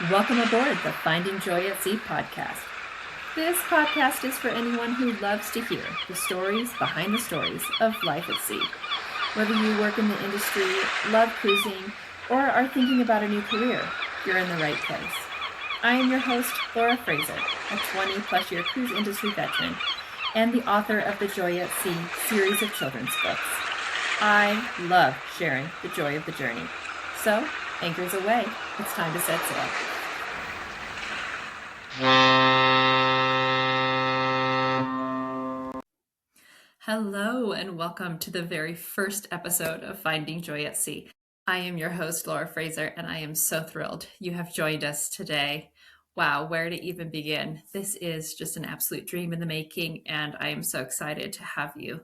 Welcome aboard the Finding Joy at Sea podcast. This podcast is for anyone who loves to hear the stories behind the stories of life at sea. Whether you work in the industry, love cruising, or are thinking about a new career, you're in the right place. I am your host, Laura Fraser, a 20-plus year cruise industry veteran and the author of the Joy at Sea series of children's books. I love sharing the joy of the journey. So, anchors away. It's time to set sail. Hello, and welcome to the very first episode of Finding Joy at Sea. I am your host, Laura Fraser, and I am so thrilled you have joined us today. Wow, where to even begin? This is just an absolute dream in the making, and I am so excited to have you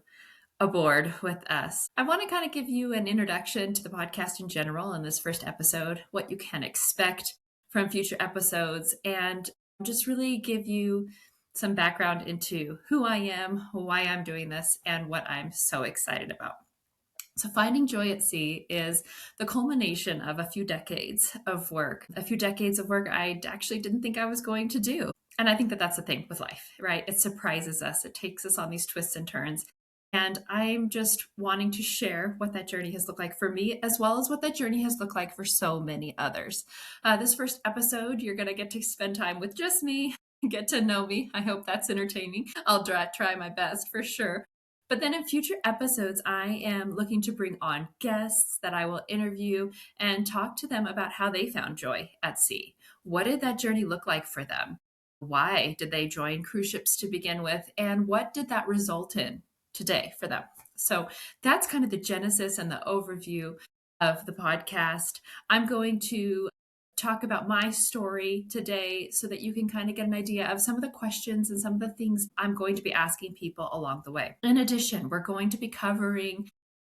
aboard with us. I want to kind of give you an introduction to the podcast in general in this first episode, what you can expect from future episodes, and just really give you some background into who I am, why I'm doing this, and what I'm so excited about. So, Finding Joy at Sea is the culmination of a few decades of work, I actually didn't think I was going to do. And I think that that's the thing with life, right? It surprises us, it takes us on these twists and turns. And I'm just wanting to share what that journey has looked like for me, as well as what that journey has looked like for so many others. This first episode, you're going to get to spend time with just me, get to know me. I hope that's entertaining. I'll try my best for sure. But then in future episodes, I am looking to bring on guests that I will interview and talk to them about how they found joy at sea. What did that journey look like for them? Why did they join cruise ships to begin with? And what did that result in today for them? So that's kind of the genesis and the overview of the podcast. I'm going to talk about my story today so that you can kind of get an idea of some of the questions and some of the things I'm going to be asking people along the way. In addition, we're going to be covering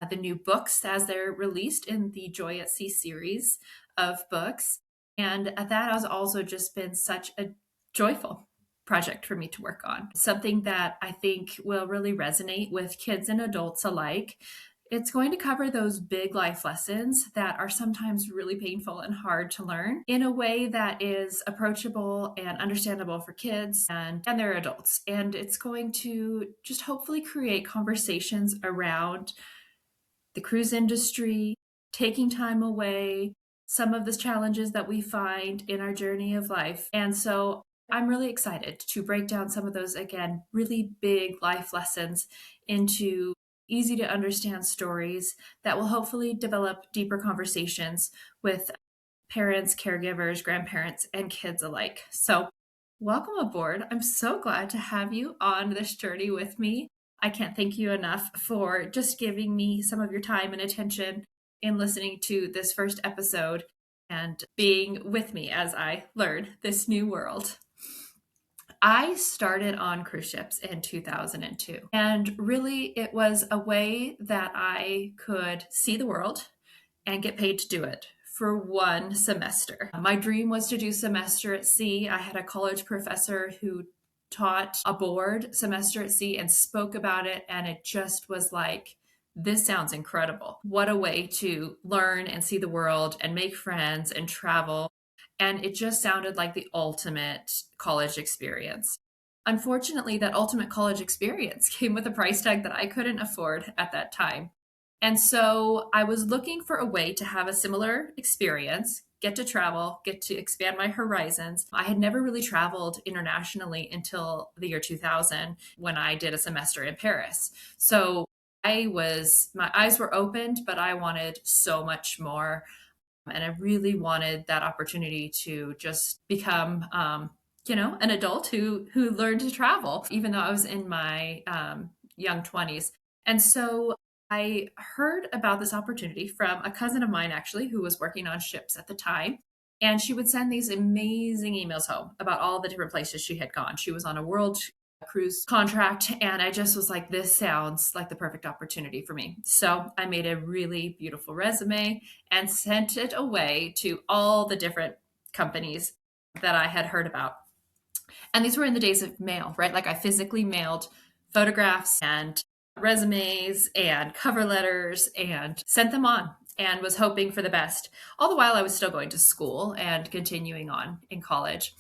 the new books as they're released in the Joy at Sea series of books. And that has also just been such a joyful project for me to work on. Something that I think will really resonate with kids and adults alike. It's going to cover those big life lessons that are sometimes really painful and hard to learn in a way that is approachable and understandable for kids and their adults. And it's going to just hopefully create conversations around the cruise industry, taking time away, some of the challenges that we find in our journey of life. And so I'm really excited to break down some of those, again, really big life lessons into easy to understand stories that will hopefully develop deeper conversations with parents, caregivers, grandparents, and kids alike. So, welcome aboard. I'm so glad to have you on this journey with me. I can't thank you enough for just giving me some of your time and attention in listening to this first episode and being with me as I learn this new world. I started on cruise ships in 2002, and really it was a way that I could see the world and get paid to do it for one semester. My dream was to do semester at sea. I had a college professor who taught aboard semester at sea and spoke about it, and it just was like, this sounds incredible. What a way to learn and see the world and make friends and travel. And it just sounded like the ultimate college experience. Unfortunately, that ultimate college experience came with a price tag that I couldn't afford at that time. And so I was looking for a way to have a similar experience, get to travel, get to expand my horizons. I had never really traveled internationally until the year 2000 when I did a semester in Paris. So my eyes were opened, but I wanted so much more. And I really wanted that opportunity to just become, an adult who learned to travel, even though I was in my young 20s. And so I heard about this opportunity from a cousin of mine, actually, who was working on ships at the time. And she would send these amazing emails home about all the different places she had gone. She was on a world cruise contract, and I just was like, this sounds like the perfect opportunity for me. So I made a really beautiful resume and sent it away to all the different companies that I had heard about. And these were in the days of mail, right? Like I physically mailed photographs and resumes and cover letters and sent them on. and was hoping for the best. All the while I was still going to school and continuing on in college.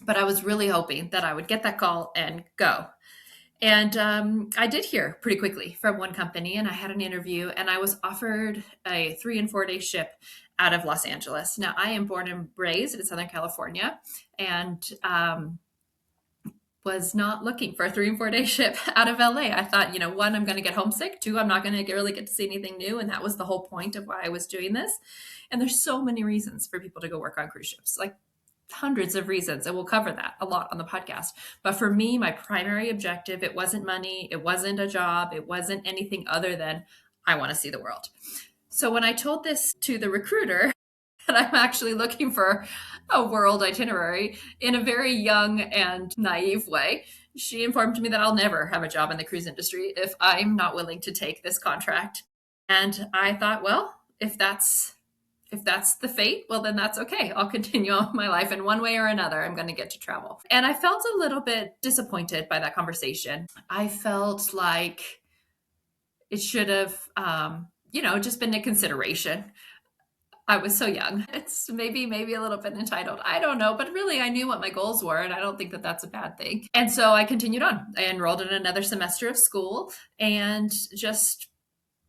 But I was really hoping that I would get that call and go. And I did hear pretty quickly from one company, and I had an interview, and I was offered a 3 and 4 day ship out of Los Angeles. Now, I am born and raised in Southern California, and was not looking for a 3 and 4 day ship out of LA. I thought, one, I'm going to get homesick. Two, I'm not going to really get to see anything new. And that was the whole point of why I was doing this. And there's so many reasons for people to go work on cruise ships, like hundreds of reasons. And we'll cover that a lot on the podcast. But for me, my primary objective, it wasn't money. It wasn't a job. It wasn't anything other than I want to see the world. So when I told this to the recruiter, that I'm actually looking for a world itinerary in a very young and naive way, she informed me that I'll never have a job in the cruise industry if I'm not willing to take this contract. And I thought, well, if that's the fate, well, then that's okay. I'll continue on my life in one way or another. I'm going to get to travel. And I felt a little bit disappointed by that conversation. I felt like it should have, just been a consideration. I was so young. It's maybe a little bit entitled. I don't know, but really I knew what my goals were, and I don't think that that's a bad thing. And so I continued on. I enrolled in another semester of school and just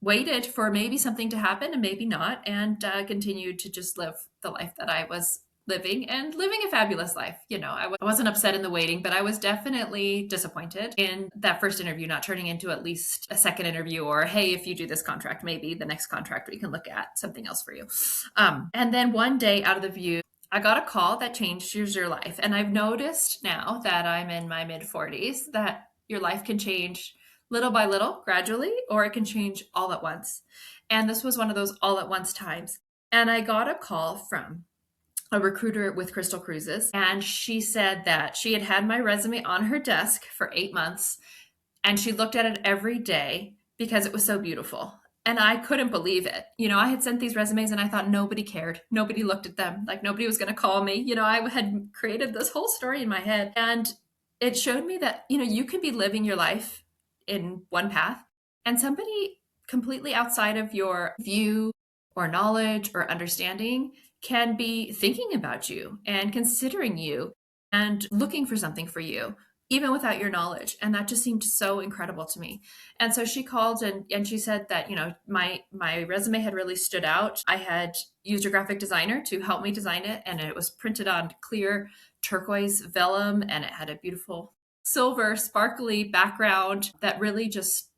waited for maybe something to happen and maybe not, and continued to just live the life that I was living, and living a fabulous life. I wasn't upset in the waiting, but I was definitely disappointed in that first interview not turning into at least a second interview, or, hey, if you do this contract, maybe the next contract we can look at something else for you. And then one day out of the view, I got a call that changed your life. And I've noticed now that I'm in my mid-40s that your life can change little by little, gradually, or it can change all at once. And this was one of those all at once times. And I got a call from a recruiter with Crystal Cruises, and she said that she had had my resume on her desk for 8 months, and she looked at it every day because it was so beautiful. And I couldn't believe it. I had sent these resumes and I thought nobody cared. Nobody looked at them. Like nobody was going to call me. I had created this whole story in my head, and it showed me that, you could be living your life in one path, and somebody completely outside of your view or knowledge or understanding can be thinking about you and considering you and looking for something for you, even without your knowledge. And that just seemed so incredible to me. And so she called and she said that, my resume had really stood out. I had used a graphic designer to help me design it, and it was printed on clear turquoise vellum, and it had a beautiful silver sparkly background that really just,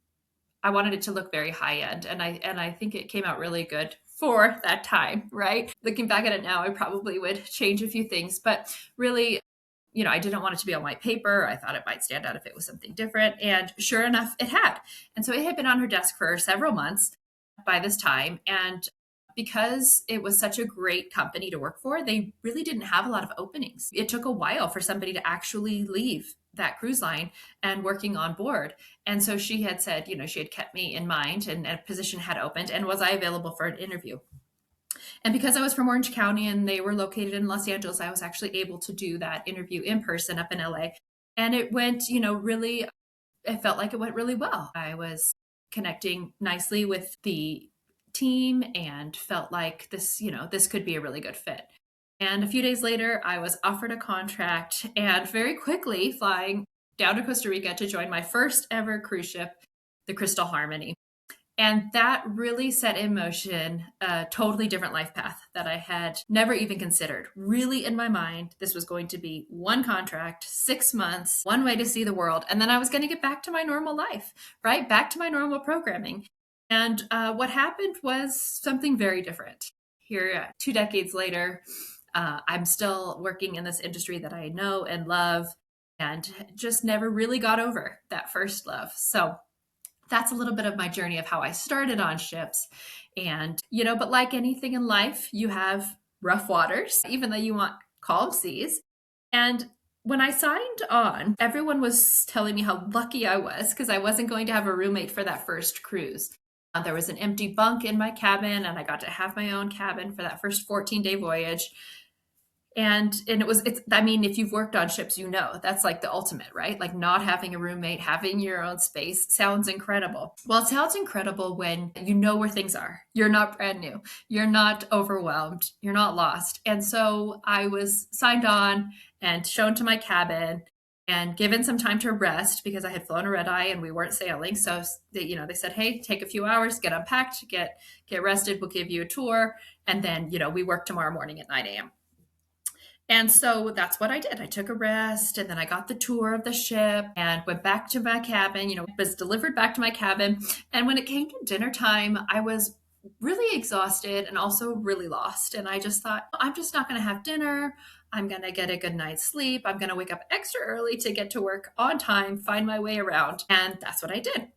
I wanted it to look very high end. And I think it came out really good for that time, right? Looking back at it now, I probably would change a few things, but really, I didn't want it to be on white paper. I thought it might stand out if it was something different. And sure enough, it had. And so it had been on her desk for several months by this time. And because it was such a great company to work for, they really didn't have a lot of openings. It took a while for somebody to actually leave that cruise line and working on board. And so she had said, she had kept me in mind, and a position had opened, and was I available for an interview? And because I was from Orange County and they were located in Los Angeles, I was actually able to do that interview in person up in LA. And it went, really, it felt like it went really well. I was connecting nicely with the team and felt like this, this could be a really good fit. And a few days later, I was offered a contract, and very quickly flying down to Costa Rica to join my first ever cruise ship, the Crystal Harmony. And that really set in motion a totally different life path that I had never even considered. Really, in my mind, this was going to be one contract, 6 months, one way to see the world. And then I was going to get back to my normal life, right? Back to my normal programming. And what happened was something very different. Here, 2 decades later, I'm still working in this industry that I know and love, and just never really got over that first love. So that's a little bit of my journey of how I started on ships. And, but like anything in life, you have rough waters, even though you want calm seas. And when I signed on, everyone was telling me how lucky I was because I wasn't going to have a roommate for that first cruise. There was an empty bunk in my cabin, and I got to have my own cabin for that first 14-day voyage. And I mean, if you've worked on ships, you know, that's like the ultimate, right? Like not having a roommate, having your own space sounds incredible. Well, it sounds incredible when you know where things are. You're not brand new. You're not overwhelmed. You're not lost. And so I was signed on and shown to my cabin and given some time to rest because I had flown a red eye and we weren't sailing. So they said, "Hey, take a few hours, get unpacked, get rested. We'll give you a tour, and then we work tomorrow morning at 9 a.m." And so that's what I did. I took a rest and then I got the tour of the ship and went back to my cabin, was delivered back to my cabin. And when it came to dinner time, I was really exhausted and also really lost. And I just thought, I'm just not going to have dinner. I'm going to get a good night's sleep. I'm going to wake up extra early to get to work on time, find my way around. And that's what I did.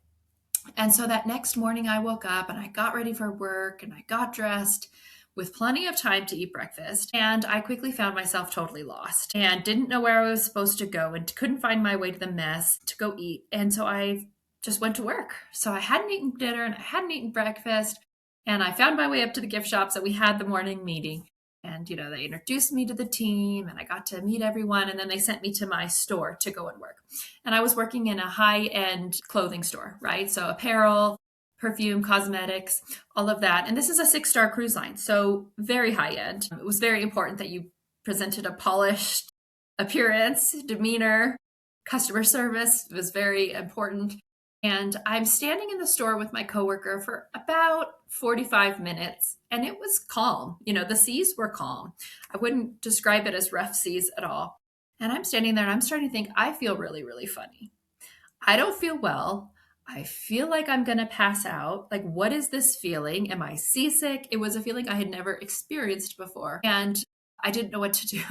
And so that next morning, I woke up and I got ready for work and I got dressed with plenty of time to eat breakfast. And I quickly found myself totally lost and didn't know where I was supposed to go and couldn't find my way to the mess to go eat. And so I just went to work. So I hadn't eaten dinner and I hadn't eaten breakfast. And I found my way up to the gift shop. So we had the morning meeting. And, they introduced me to the team and I got to meet everyone. And then they sent me to my store to go and work. And I was working in a high-end clothing store, right? So apparel, perfume, cosmetics, all of that. And this is a 6-star cruise line, so very high end. It was very important that you presented a polished appearance, demeanor, customer service was very important. And I'm standing in the store with my coworker for about 45 minutes and it was calm. The seas were calm. I wouldn't describe it as rough seas at all. And I'm standing there and I'm starting to think, I feel really, really funny. I don't feel well. I feel like I'm going to pass out. Like, what is this feeling? Am I seasick? It was a feeling I had never experienced before. And I didn't know what to do.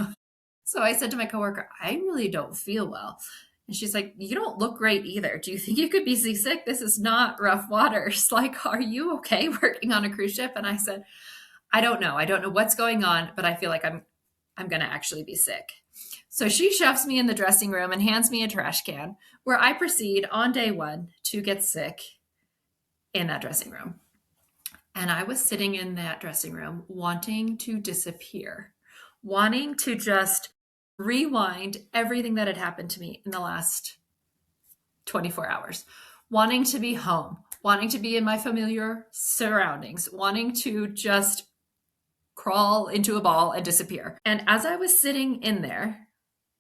So I said to my coworker, I really don't feel well. And she's like, you don't look great either. Do you think you could be seasick? This is not rough waters. Like, are you okay working on a cruise ship? And I said, I don't know. I don't know what's going on, but I feel like I'm going to actually be sick. So she shoves me in the dressing room and hands me a trash can where I proceed on day one to get sick in that dressing room. And I was sitting in that dressing room wanting to disappear, wanting to just rewind everything that had happened to me in the last 24 hours, wanting to be home, wanting to be in my familiar surroundings, wanting to just crawl into a ball and disappear. And as I was sitting in there,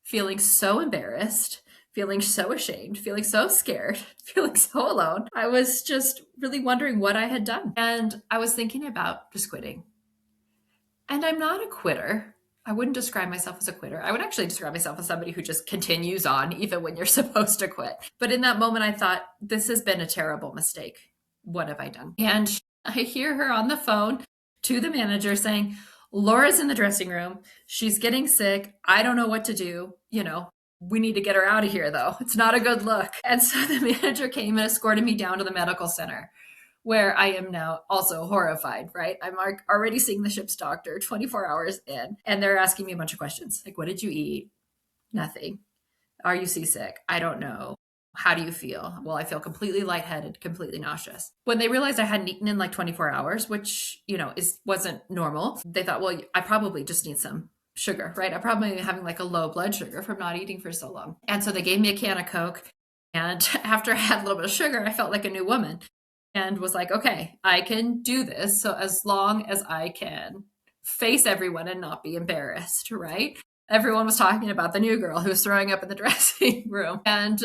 feeling so embarrassed, feeling so ashamed, feeling so scared, feeling so alone, I was just really wondering what I had done. And I was thinking about just quitting. And I'm not a quitter. I wouldn't describe myself as a quitter. I would actually describe myself as somebody who just continues on even when you're supposed to quit. But in that moment, I thought, this has been a terrible mistake. What have I done? And I hear her on the phone to the manager saying, Laura's in the dressing room. She's getting sick. I don't know what to do. We need to get her out of here, though. It's not a good look. And so the manager came and escorted me down to the medical center, where I am now also horrified, right? I'm already seeing the ship's doctor 24 hours in, and they're asking me a bunch of questions. Like, what did you eat? Nothing. Are you seasick? I don't know. How do you feel? Well, I feel completely lightheaded, completely nauseous. When they realized I hadn't eaten in like 24 hours, which, wasn't normal, they thought, well, I probably just need some sugar, right? I'm probably having like a low blood sugar from not eating for so long. And so they gave me a can of Coke. And after I had a little bit of sugar, I felt like a new woman and was like, okay, I can do this. So as long as I can face everyone and not be embarrassed, right? Everyone was talking about the new girl who was throwing up in the dressing room. And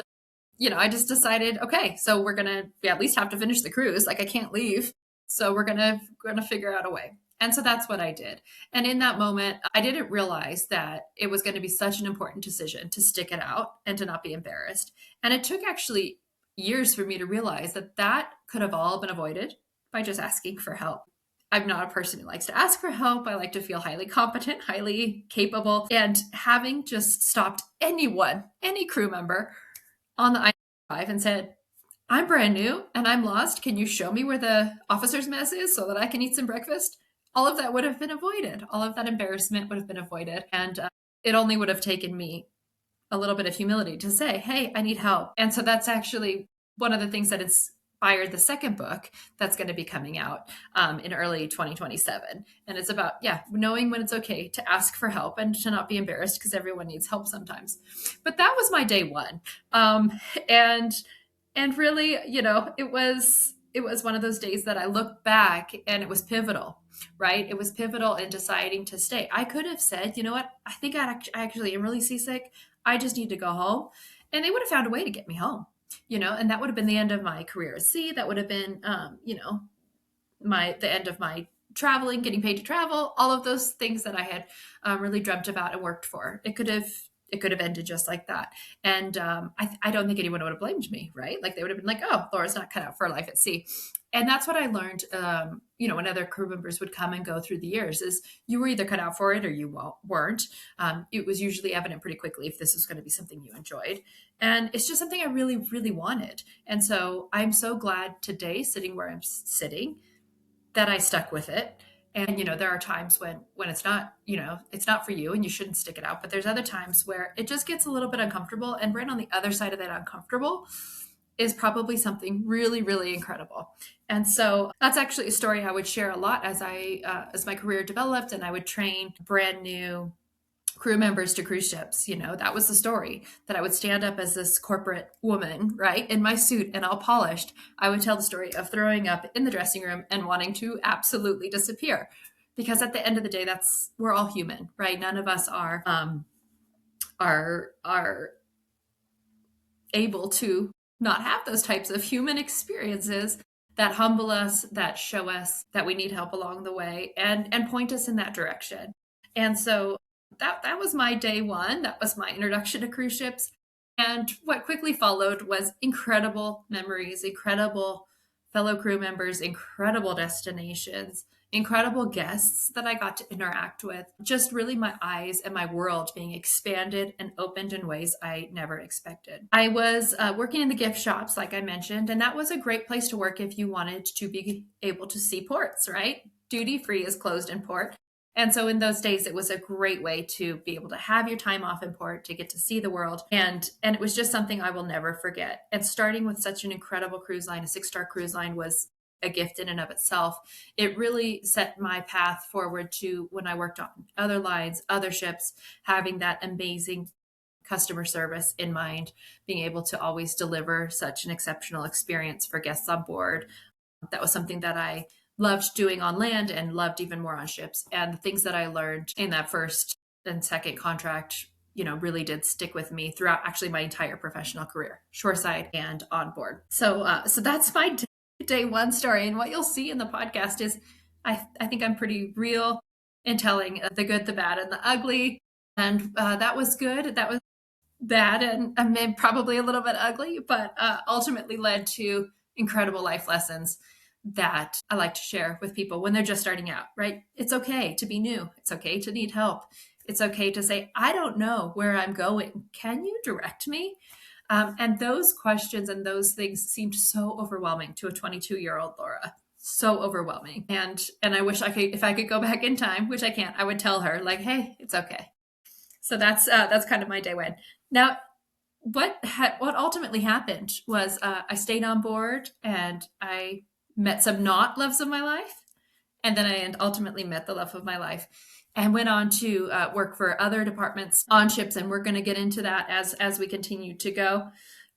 I just decided, okay, so we're going to at least have to finish the cruise. Like I can't leave. So we're going to figure out a way. And so that's what I did. And in that moment, I didn't realize that it was going to be such an important decision to stick it out and to not be embarrassed. And it took actually years for me to realize that could have all been avoided by just asking for help. I'm not a person who likes to ask for help. I like to feel highly competent, highly capable. And having just stopped anyone, any crew member on the I-5 and said, I'm brand new and I'm lost. Can you show me where the officer's mess is so that I can eat some breakfast? All of that would have been avoided. All of that embarrassment would have been avoided. And it only would have taken me a little bit of humility to say, hey, I need help. And so that's actually one of the things that is inspired the second book that's going to be coming out in early 2027. And it's about, yeah, knowing when it's okay to ask for help and to not be embarrassed because everyone needs help sometimes. But that was my day one. And really, it was one of those days that I look back and it was pivotal, right? It was pivotal in deciding to stay. I could have said, you know what, I think I actually am really seasick. I just need to go home. And they would have found a way to get me home, and that would have been the end of my career at sea. That would have been, the end of my traveling, getting paid to travel, all of those things that I had really dreamt about and worked for. It could have ended just like that. And I don't think anyone would have blamed me, right? Like they would have been like, oh, Laura's not cut out for life at sea. And that's what I learned, when other crew members would come and go through the years is you were either cut out for it or you weren't. It was usually evident pretty quickly if this was going to be something you enjoyed. And it's just something I really, really wanted. And so I'm so glad today, sitting where I'm sitting, that I stuck with it. And there are times when it's not, it's not for you and you shouldn't stick it out. But there's other times where it just gets a little bit uncomfortable. And right on the other side of that uncomfortable is probably something really, really incredible. And so that's actually a story I would share a lot as my career developed and I would train brand new crew members to cruise ships. That was the story, that I would stand up as this corporate woman, right, in my suit and all polished. I would tell the story of throwing up in the dressing room and wanting to absolutely disappear. Because at the end of the day, we're all human, right? None of us are able to not have those types of human experiences that humble us, that show us that we need help along the way and point us in that direction. And so that was my day one. That was my introduction to cruise ships. And what quickly followed was incredible memories, incredible fellow crew members, incredible destinations, incredible guests that I got to interact with. Just really my eyes and my world being expanded and opened in ways I never expected. I was working in the gift shops, like I mentioned, and that was a great place to work if you wanted to be able to see ports, right? Duty free is closed in port. And so in those days, it was a great way to be able to have your time off in port, to get to see the world. And it was just something I will never forget. And starting with such an incredible cruise line, a 6-star cruise line, was a gift in and of itself. It really set my path forward to when I worked on other lines, other ships, having that amazing customer service in mind, being able to always deliver such an exceptional experience for guests on board. That was something that I loved doing on land and loved even more on ships. And the things that I learned in that first and second contract, really did stick with me throughout actually my entire professional career, shoreside and on board. So that's my day one story. And what you'll see in the podcast is I think I'm pretty real in telling the good, the bad, and the ugly. And that was good. That was bad and probably a little bit ugly, but ultimately led to incredible life lessons that I like to share with people when they're just starting out, right? It's okay to be new. It's okay to need help. It's okay to say, I don't know where I'm going. Can you direct me? And those questions and those things seemed so overwhelming to a 22-year-old Laura. So overwhelming. And I wish if I could go back in time, which I can't, I would tell her like, hey, it's okay. So that's kind of my day one. Now, what ultimately happened was I stayed on board and I met some not loves of my life. And then I ultimately met the love of my life and went on to work for other departments on ships. And we're going to get into that as we continue to go.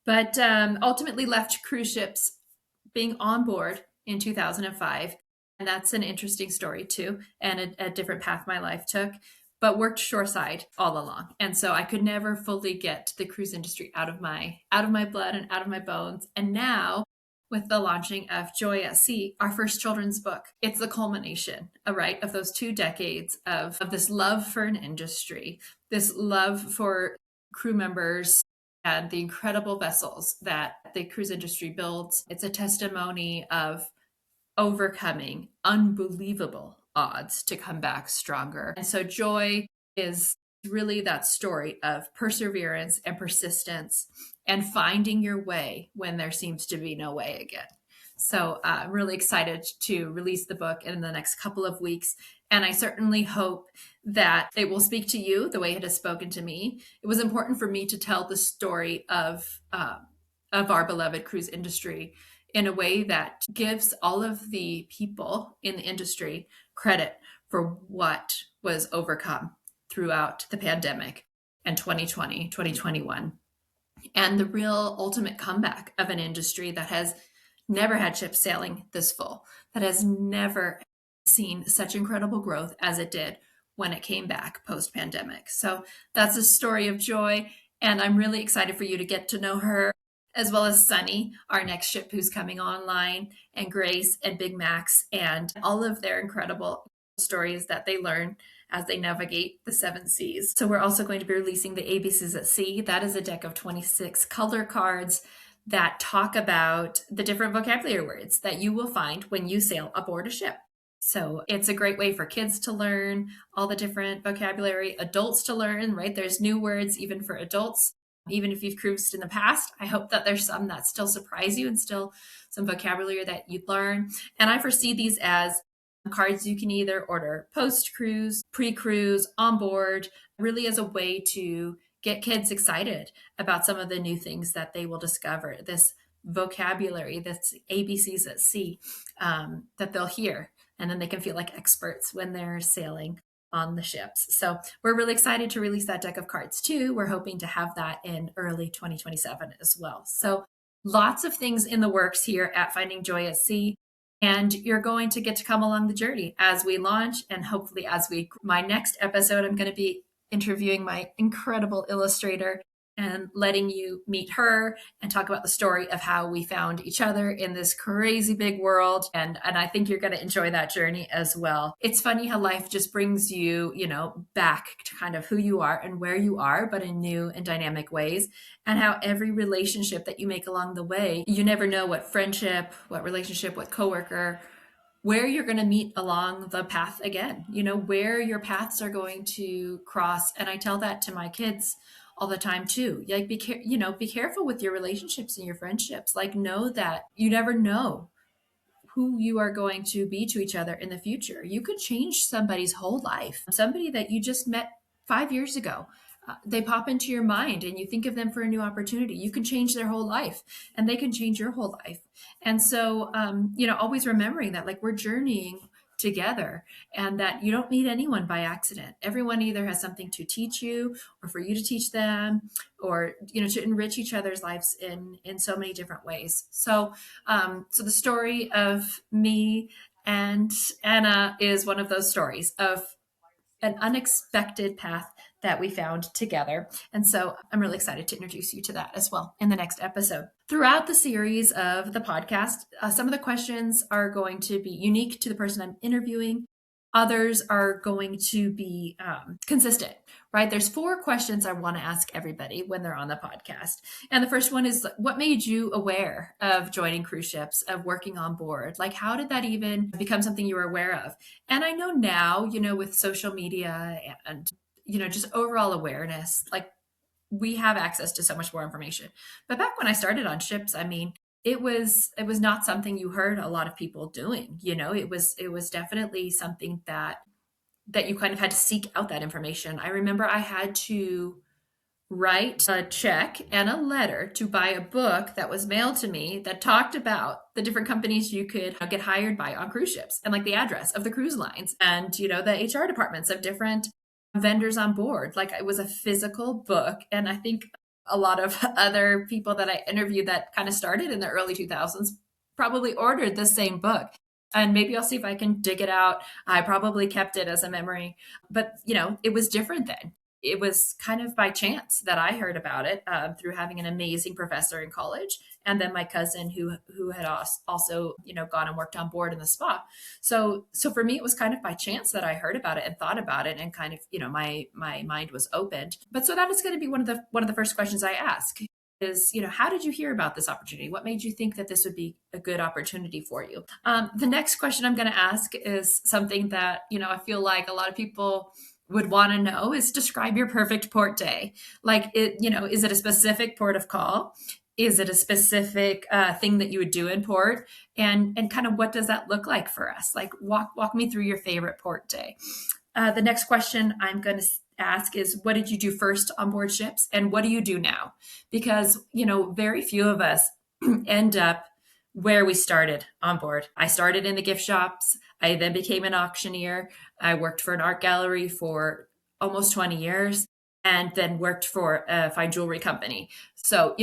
But ultimately left cruise ships being on board in 2005. And that's an interesting story too, and a different path my life took, but worked shoreside all along. And so I could never fully get the cruise industry out of my blood and out of my bones. And now with the launching of Joy at Sea, our first children's book, it's the culmination, right, of those 2 decades of this love for an industry, this love for crew members and the incredible vessels that the cruise industry builds. It's a testimony of overcoming unbelievable odds to come back stronger. And so Joy is really that story of perseverance and persistence and finding your way when there seems to be no way again. So I'm really excited to release the book in the next couple of weeks. And I certainly hope that it will speak to you the way it has spoken to me. It was important for me to tell the story of our beloved cruise industry in a way that gives all of the people in the industry credit for what was overcome throughout the pandemic and 2020, 2021, and the real ultimate comeback of an industry that has never had ships sailing this full, that has never seen such incredible growth as it did when it came back post pandemic. So that's a story of joy. And I'm really excited for you to get to know her, as well as Sunny, our next ship who's coming online, and Grace and Big Max, and all of their incredible stories that they learn as they navigate the seven seas. So we're also going to be releasing the ABCs at Sea. That is a deck of 26 color cards that talk about the different vocabulary words that you will find when you sail aboard a ship. So it's a great way for kids to learn all the different vocabulary, adults to learn, right? There's new words even for adults. Even if you've cruised in the past, I hope that there's some that still surprise you and still some vocabulary that you'd learn. And I foresee these as cards you can either order post cruise, pre cruise, on board, really as a way to get kids excited about some of the new things that they will discover. This vocabulary, this ABCs at sea, that they'll hear, and then they can feel like experts when they're sailing on the ships. So we're really excited to release that deck of cards too. We're hoping to have that in early 2027 as well. So lots of things in the works here at Finding Joy at Sea. And you're going to get to come along the journey as we launch, and hopefully my next episode, I'm going to be interviewing my incredible illustrator and letting you meet her and talk about the story of how we found each other in this crazy big world. And I think you're going to enjoy that journey as well. It's funny how life just brings you, back to kind of who you are and where you are, but in new and dynamic ways. And how every relationship that you make along the way, you never know what friendship, what relationship, what coworker, where you're going to meet along the path again, where your paths are going to cross. And I tell that to my kids all the time too. Like, be careful with your relationships and your friendships. Like, know that you never know who you are going to be to each other in the future. You could change somebody's whole life. Somebody that you just met 5 years ago, they pop into your mind and you think of them for a new opportunity. You can change their whole life, and they can change your whole life. And so, always remembering that, like, we're journeying together, and that you don't meet anyone by accident. Everyone either has something to teach you, or for you to teach them, or to enrich each other's lives in so many different ways. So the story of me and Anna is one of those stories of an unexpected path that we found together. And so I'm really excited to introduce you to that as well in the next episode. Throughout the series of the podcast, some of the questions are going to be unique to the person I'm interviewing. Others are going to be consistent, right? There's 4 questions I want to ask everybody when they're on the podcast. And the first one is, what made you aware of joining cruise ships, of working on board? Like, how did that even become something you were aware of? And I know now, with social media and, just overall awareness, like, we have access to so much more information. But back when I started on ships, I mean, it was not something you heard a lot of people doing. It was definitely something that you kind of had to seek out that information. I remember I had to write a check and a letter to buy a book that was mailed to me that talked about the different companies you could get hired by on cruise ships, and like the address of the cruise lines, and the HR departments of different vendors on board. Like, it was a physical book. And I think a lot of other people that I interviewed that kind of started in the early 2000s probably ordered the same book. And maybe I'll see if I can dig it out. I probably kept it as a memory, but it was different then. It was kind of by chance that I heard about it, through having an amazing professor in college, and then my cousin who had also gone and worked on board in the spa. So for me, it was kind of by chance that I heard about it and thought about it, and kind of my mind was opened. But so that is going to be one of the first questions I ask is, how did you hear about this opportunity? What made you think that this would be a good opportunity for you? The next question I'm going to ask is something that I feel like a lot of people would want to know, is describe your perfect port day. Like, is it a specific port of call? Is it a specific thing that you would do in port? And kind of what does that look like for us? Like, walk me through your favorite port day. The next question I'm going to ask is, what did you do first on board ships, and what do you do now? Because very few of us end up where we started on board. I started in the gift shops. I then became an auctioneer. I worked for an art gallery for almost 20 years and then worked for a fine jewelry company. So,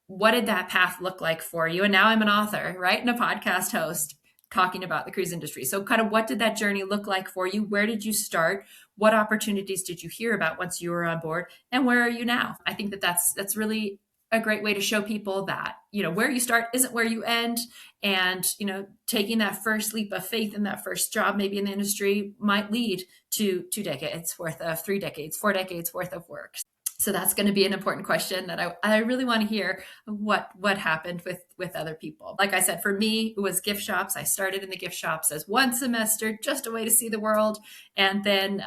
what did that path look like for you? And now I'm an author, right? And a podcast host talking about the cruise industry. So, kind of what did that journey look like for you? Where did you start? What opportunities did you hear about once you were on board? And where are you now? I think that that's really a great way to show people that, where you start isn't where you end. And, taking that first leap of faith in that first job, maybe in the industry, might lead to 2 decades worth of 3 decades, 4 decades worth of work. So that's going to be an important question that I really want to hear what happened with other people. Like I said, for me, it was gift shops. I started in the gift shops as one semester, just a way to see the world. And then,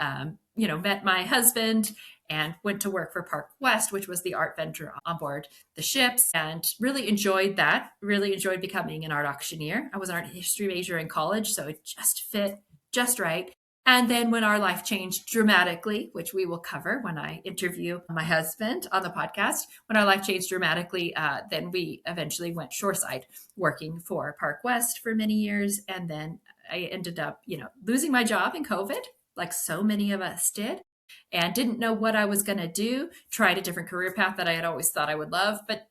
met my husband and went to work for Park West, which was the art vendor on board the ships, and really enjoyed that. Really enjoyed becoming an art auctioneer. I was an art history major in college, so it just fit just right. And then when our life changed dramatically, which we will cover when I interview my husband on the podcast, when our life changed dramatically, then we eventually went shoreside working for Park West for many years. And then I ended up, losing my job in COVID, like so many of us did, and didn't know what I was going to do. Tried a different career path that I had always thought I would love, but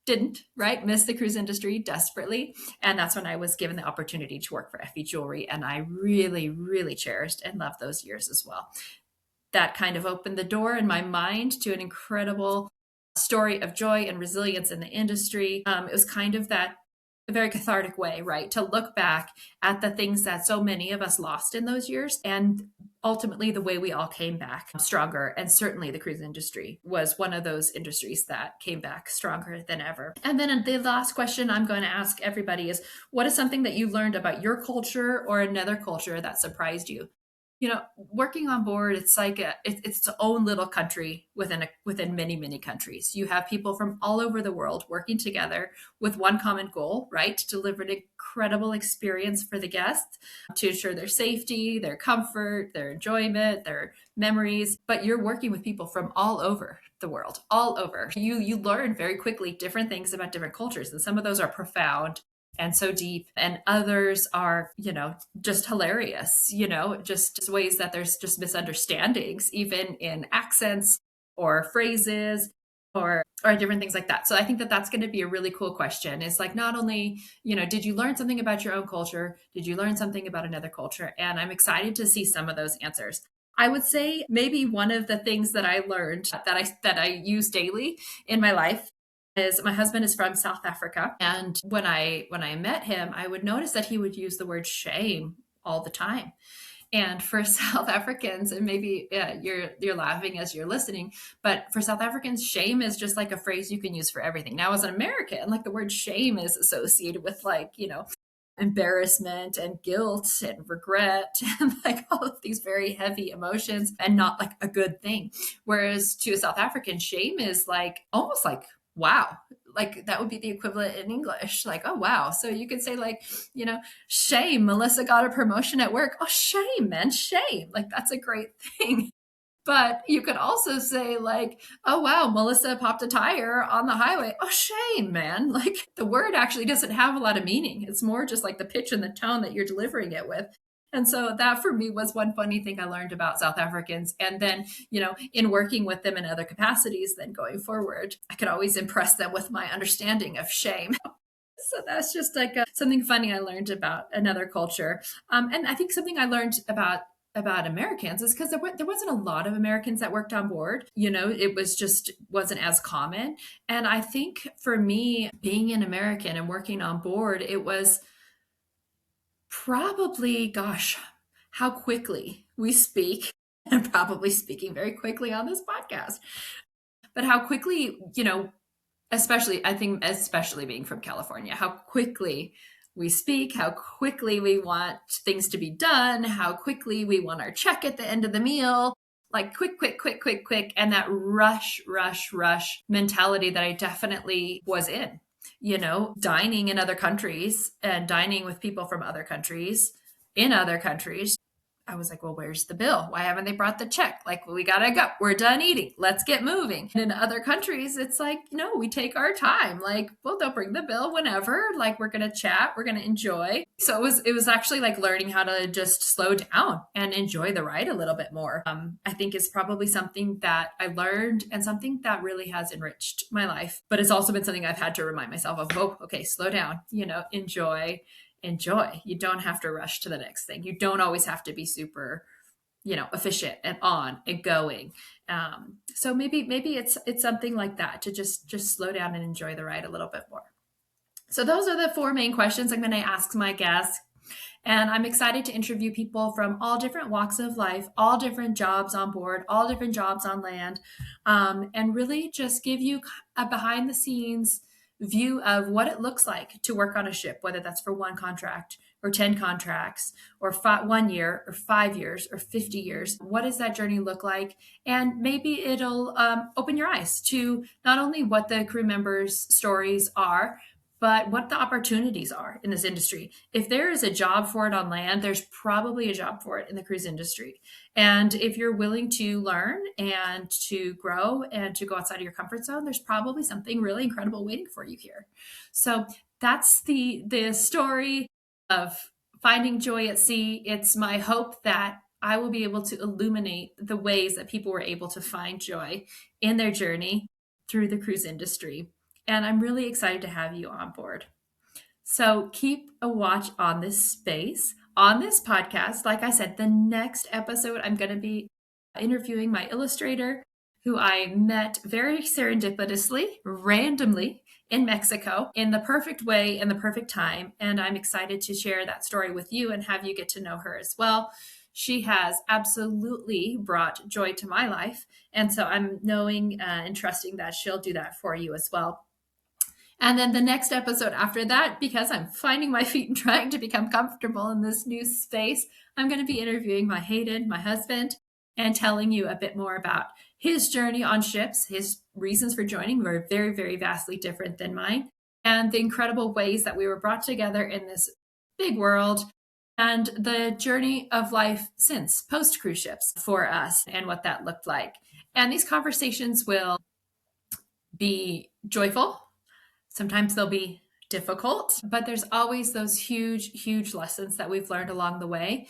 didn't, right? Missed the cruise industry desperately. And that's when I was given the opportunity to work for FE Jewelry. And I really, really cherished and loved those years as well. That kind of opened the door in my mind to an incredible story of joy and resilience in the industry. It was kind of that a very cathartic way, right? To look back at the things that so many of us lost in those years and ultimately the way we all came back stronger. And certainly the cruise industry was one of those industries that came back stronger than ever. And then the last question I'm going to ask everybody is, what is something that you learned about your culture or another culture that surprised you? Working on board, it's like it's its own little country within many, many countries. You have people from all over the world working together with one common goal, right? To deliver an incredible experience for the guests, to ensure their safety, their comfort, their enjoyment, their memories. But you're working with people from all over the world, all over. You learn very quickly different things about different cultures, and some of those are profound and so deep, and others are just hilarious, just ways that there's just misunderstandings even in accents or phrases or different things like that. So I think that that's going to be a really cool question. It's like, not only did you learn something about your own culture, did you learn something about another culture? And I'm excited to see some of those answers. I would say maybe one of the things that I learned that I use daily in my life is my husband is from South Africa. And when I met him, I would notice that he would use the word shame all the time. And for South Africans, and maybe you're laughing as you're listening, but for South Africans, shame is just like a phrase you can use for everything. Now, as an American, like the word shame is associated with embarrassment and guilt and regret and like all of these very heavy emotions and not like a good thing. Whereas to a South African, shame is like almost like, wow, like that would be the equivalent in English. Like, oh, wow. So you could say like, shame, Melissa got a promotion at work. Oh, shame, man, shame. Like that's a great thing. But you could also say like, oh, wow, Melissa popped a tire on the highway. Oh, shame, man. Like the word actually doesn't have a lot of meaning. It's more just like the pitch and the tone that you're delivering it with. And so that for me was one funny thing I learned about South Africans. And then, in working with them in other capacities, then going forward, I could always impress them with my understanding of shame. So that's just like something funny I learned about another culture. And I think something I learned about Americans is because there wasn't a lot of Americans that worked on board. It wasn't as common. And I think for me, being an American and working on board, it was probably, gosh, how quickly we speak, and probably speaking very quickly on this podcast, but how quickly, especially, I think, especially being from California, how quickly we speak, how quickly we want things to be done, how quickly we want our check at the end of the meal, like quick, quick, quick, quick, quick. And that rush, rush, rush mentality that I definitely was in, dining in other countries and dining with people from other countries, in other countries. I was like, well, where's the bill? Why haven't they brought the check? Like, well, we gotta go. We're done eating. Let's get moving. And in other countries, it's like, no, we take our time. Like, well, they'll bring the bill whenever. Like, we're gonna chat. We're gonna enjoy. So it was actually like learning how to just slow down and enjoy the ride a little bit more. I think is probably something that I learned and something that really has enriched my life. But it's also been something I've had to remind myself of. Oh, okay, slow down. Enjoy. You don't have to rush to the next thing. You don't always have to be super, efficient and on and going. So maybe it's something like that, to just slow down and enjoy the ride a little bit more. So those are the four main questions I'm going to ask my guests. And I'm excited to interview people from all different walks of life, all different jobs on board, all different jobs on land, and really just give you a behind the scenes view of what it looks like to work on a ship, whether that's for one contract or 10 contracts or 1 year or 5 years or 50 years. What does that journey look like? And maybe it'll open your eyes to not only what the crew members' stories are, but what the opportunities are in this industry. If there is a job for it on land, there's probably a job for it in the cruise industry. And if you're willing to learn and to grow and to go outside of your comfort zone, there's probably something really incredible waiting for you here. So that's the story of finding joy at sea. It's my hope that I will be able to illuminate the ways that people were able to find joy in their journey through the cruise industry. And I'm really excited to have you on board. So keep a watch on this space. On this podcast, like I said, the next episode, I'm going to be interviewing my illustrator, who I met very serendipitously, randomly in Mexico, in the perfect way, in the perfect time. And I'm excited to share that story with you and have you get to know her as well. She has absolutely brought joy to my life. And so I'm knowing and trusting that she'll do that for you as well. And then the next episode after that, because I'm finding my feet and trying to become comfortable in this new space, I'm going to be interviewing my Hayden, my husband, and telling you a bit more about his journey on ships. His reasons for joining were very, very vastly different than mine, and the incredible ways that we were brought together in this big world, and the journey of life since post cruise ships for us and what that looked like. And these conversations will be joyful. Sometimes they'll be difficult, but there's always those huge, huge lessons that we've learned along the way,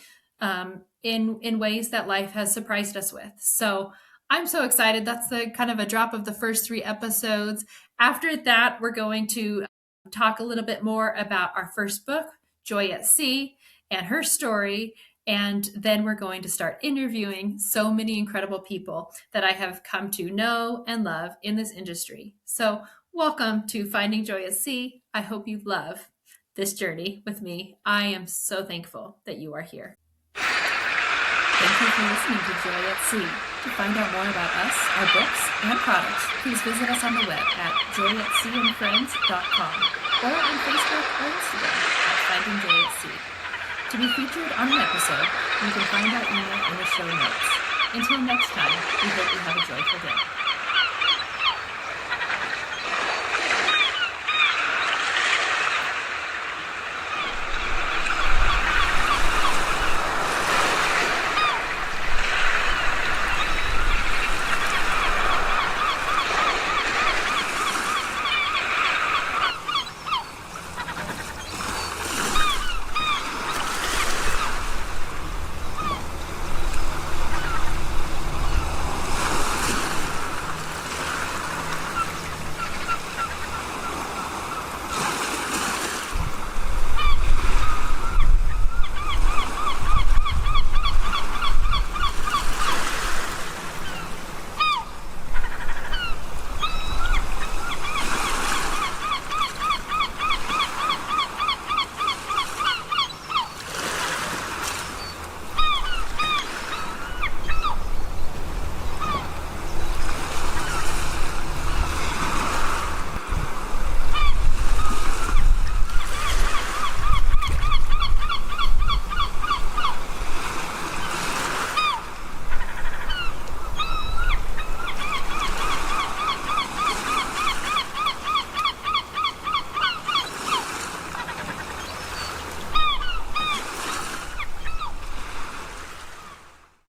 in ways that life has surprised us with. So I'm so excited. That's the kind of a drop of the first 3 episodes. After that, we're going to talk a little bit more about our first book, Joy at Sea, and her story. And then we're going to start interviewing so many incredible people that I have come to know and love in this industry. So welcome to Finding Joy at Sea. I hope you love this journey with me. I am so thankful that you are here. Thank you for listening to Joy at Sea. To find out more about us, our books, and products, please visit us on the web at joyatseaandfriends.com or on Facebook or Instagram at Finding Joy at Sea. To be featured on an episode, you can find our email in the show notes. Until next time, we hope you have a joyful day.